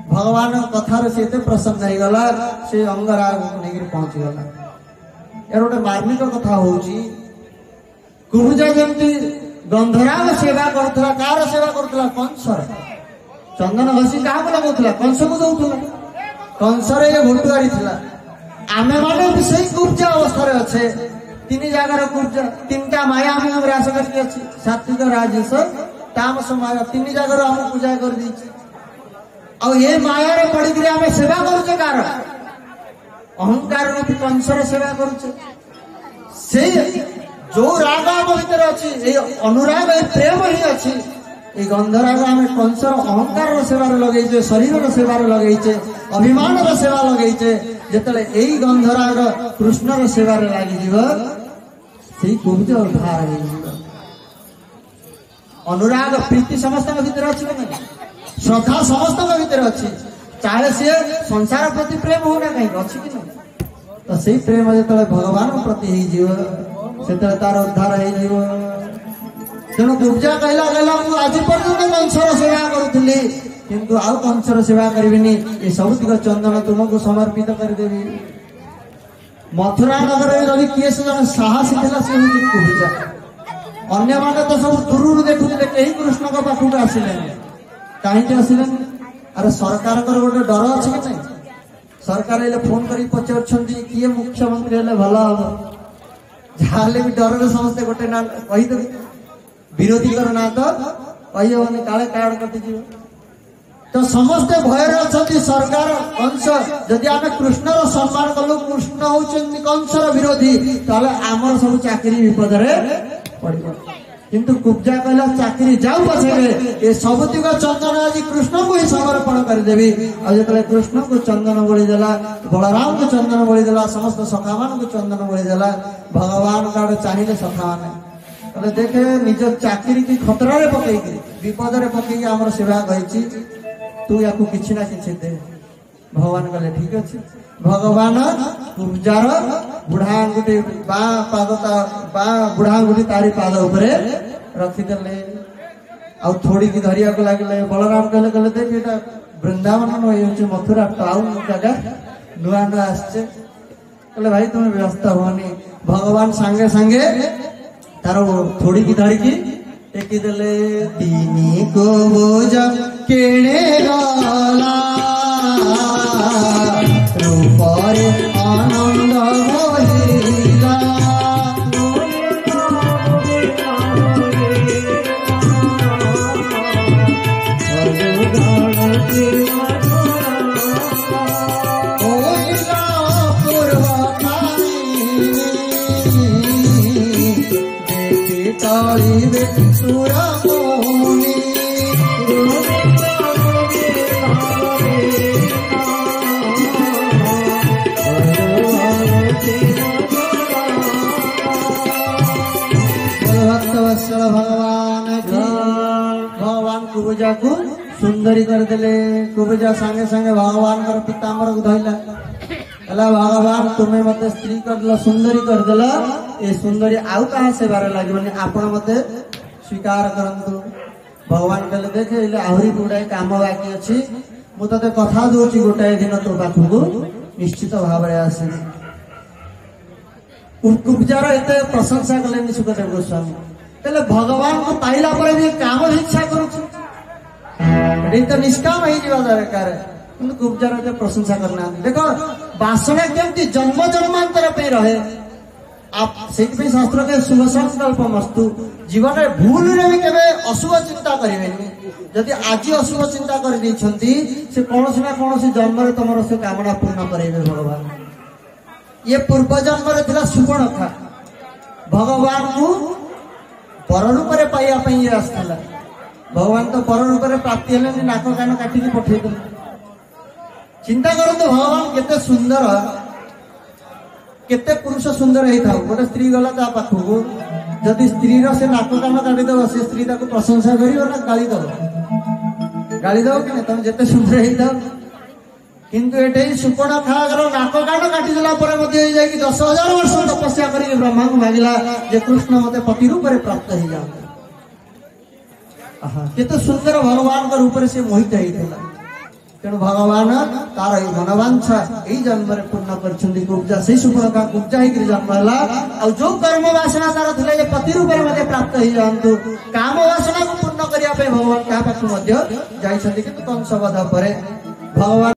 भगवान कथार से प्रसन्न हो गला से अंगराग नहीं पहुंची गला। यार गोटे मार्मिक कथा होची कुबुजा जमती गंधराग सेवा करुला कार सेवा करुला कंसर चंदन घसी क्या लगुला कंस को दौला कंसर ये घुटुआरी थिला आमे माने भी सही कुब्जा अवस्था अच्छे तीन जगार कुब्जा तीन टा माया आम रास करके अच्छी सात्विक राजस तामस माया तीन जगार आम पूजा कर दी ये माया रे पड़ी आम सेवा करुचे कार अहंकार रूपी कंसर सेवा करुचे से जो राग आम भीतर अच्छी अनुराग प्रेम ही अच्छी ये गंधराग आम कंसर अहंकार सेवार लगे शरीर सेवार लगे अभिमान सेवा लगे जिते यही गंधराग कृष्णर सेवार लगी कुब्ज उद्धार अनुराग प्रीति समस्त भीतर अच्छी श्रद्धा समस्त भीतर अच्छी चाहे सी संसार प्रति प्रेम होना कहीं अच्छी कि नहीं तो सही प्रेम जो भगवान प्रति से तार उद्धार हो तेणु कुब्जा कहला आज पर्यटन कंसर सेवा करुली किंतु आउ कंसर सेवा करी ये सब दिग चंदन तुमको समर्पित करदेवी। मथुरा नगर में किए से जन साहसी था सी हूँ कुब्जा अन्य माने तो सब दूर देखुले कहीं कृष्ण को पाखक आसिले कहीं आसिले अरे सरकार गोटे डर अच्छे कि नहीं सरकार फोन कर पचार किए मुख्यमंत्री भल हम जहाँ भी डर समस्ते गोटे ना कहीदेवी विरोधी ना तो कहीहनी काले कार्ड कटिज तो समस्ते भयर अच्छा सरकार कंस जदि आम कृष्णर सम्मान कलु कृष्ण होती कंसर विरोधी ताले आमर सब चाकरी विपद पड़ो किंतु कुब्जा कहला चाकरी जाऊ पछे ये सबतिक चंदन आज कृष्ण को ही समर्पण करदेवी जो कृष्ण को चंदन बोली देला बलराम को चंदन बोली देला समस्त सखा मान को चंदन बोली देला भगवान का चाहिए सखा मैंने देखे निज चाकरी की खतरा रे पकई विपद रे पकई आमर सेवा कही तू या किसी ना कि दे भगवान कहले ठीक अच्छे भगवान कुब्जार बुढ़ा आंगुठी बुढ़ा आंगुठी तारी पाद उपरे रखीदे आ थोड़ी की धरिया को लगे बलराम कहले कहले देख ये वृंदावन ये मथुरा टाउन जगह नुआ नुआ आसचे कहले भाई तुम्हें व्यवस्था होनी भगवान सांगे सांगे तार थोड़ी की धरिकी टेकी देले दीनी को बोझ केणे गला रूपर आनंद भइला सुरमोनी भक्तवत्सल भगवान कुब्जा को सुंदरी करदे कुब्जा सांगे सांगे भगवान पीताम्बर को धरला भगवान तुम्हें मत स्त्री करदेल सुंदरी करदेल ये सुंदरी आउ कहा सेवार लगे आपण मत स्वीकार करंतु भगवान कहले देखे आहरी गुड़ाए काम बाकी अच्छी मुझे कथा दूची गोटाए दिन तो पाखक निश्चित भाव आसबी कुब्जार एत प्रशंसा कले सुखदेव गोस्वामी तेल भगवान को पाइला पर भी काम इच्छा करुच तो निष्काम हो दरकार कुब्जार एत प्रशंसा करना देख बासना केमती जन्म जन्मांतर पे रहे आप शास्त्र के शुभ संकल्प मस्तु जीवन में भूल रे भी केवे अशुभ चिंता करेंगे जदि आज अशुभ चिंता कर से कौन ना कौन जन्म तुम से कामना पूर्ण करेंगे भगवान ये पूर्व जन्म थिला सुवर्णखा भगवान को पर रूप में पाइबा ये आसला भगवान तो पर रूप में प्राप्ति है नाक कान काटिकी पठे चिंता करते भगवान केते सुंदर केते पुरुष सुंदर होता गोटे स्त्री गला ता पाखक जदि स्त्री से नाक कान काटिदेव से स्त्री प्रशंसा कर गाली दब कि तुम जिते सुंदर होता किंतु ये सुपर्णखा नाक कान काटिदेला 10,000 वर्ष तपस्या कर ब्रह्मा को मांगला जे कृष्ण मते पति रूप में प्राप्त हो जाए केते सुंदर भगवान का रूप से मोहित होता तेणु भगवान तार मनवांछा यही जन्म पूर्ण कर से सुफल गुप्जा होकर जन्म है जो कर्म वासना तार थे पति रूप में प्राप्त हो जातु काम वासना को पूर्ण करने भगवान क्या पाखु कंसवध पर भगवान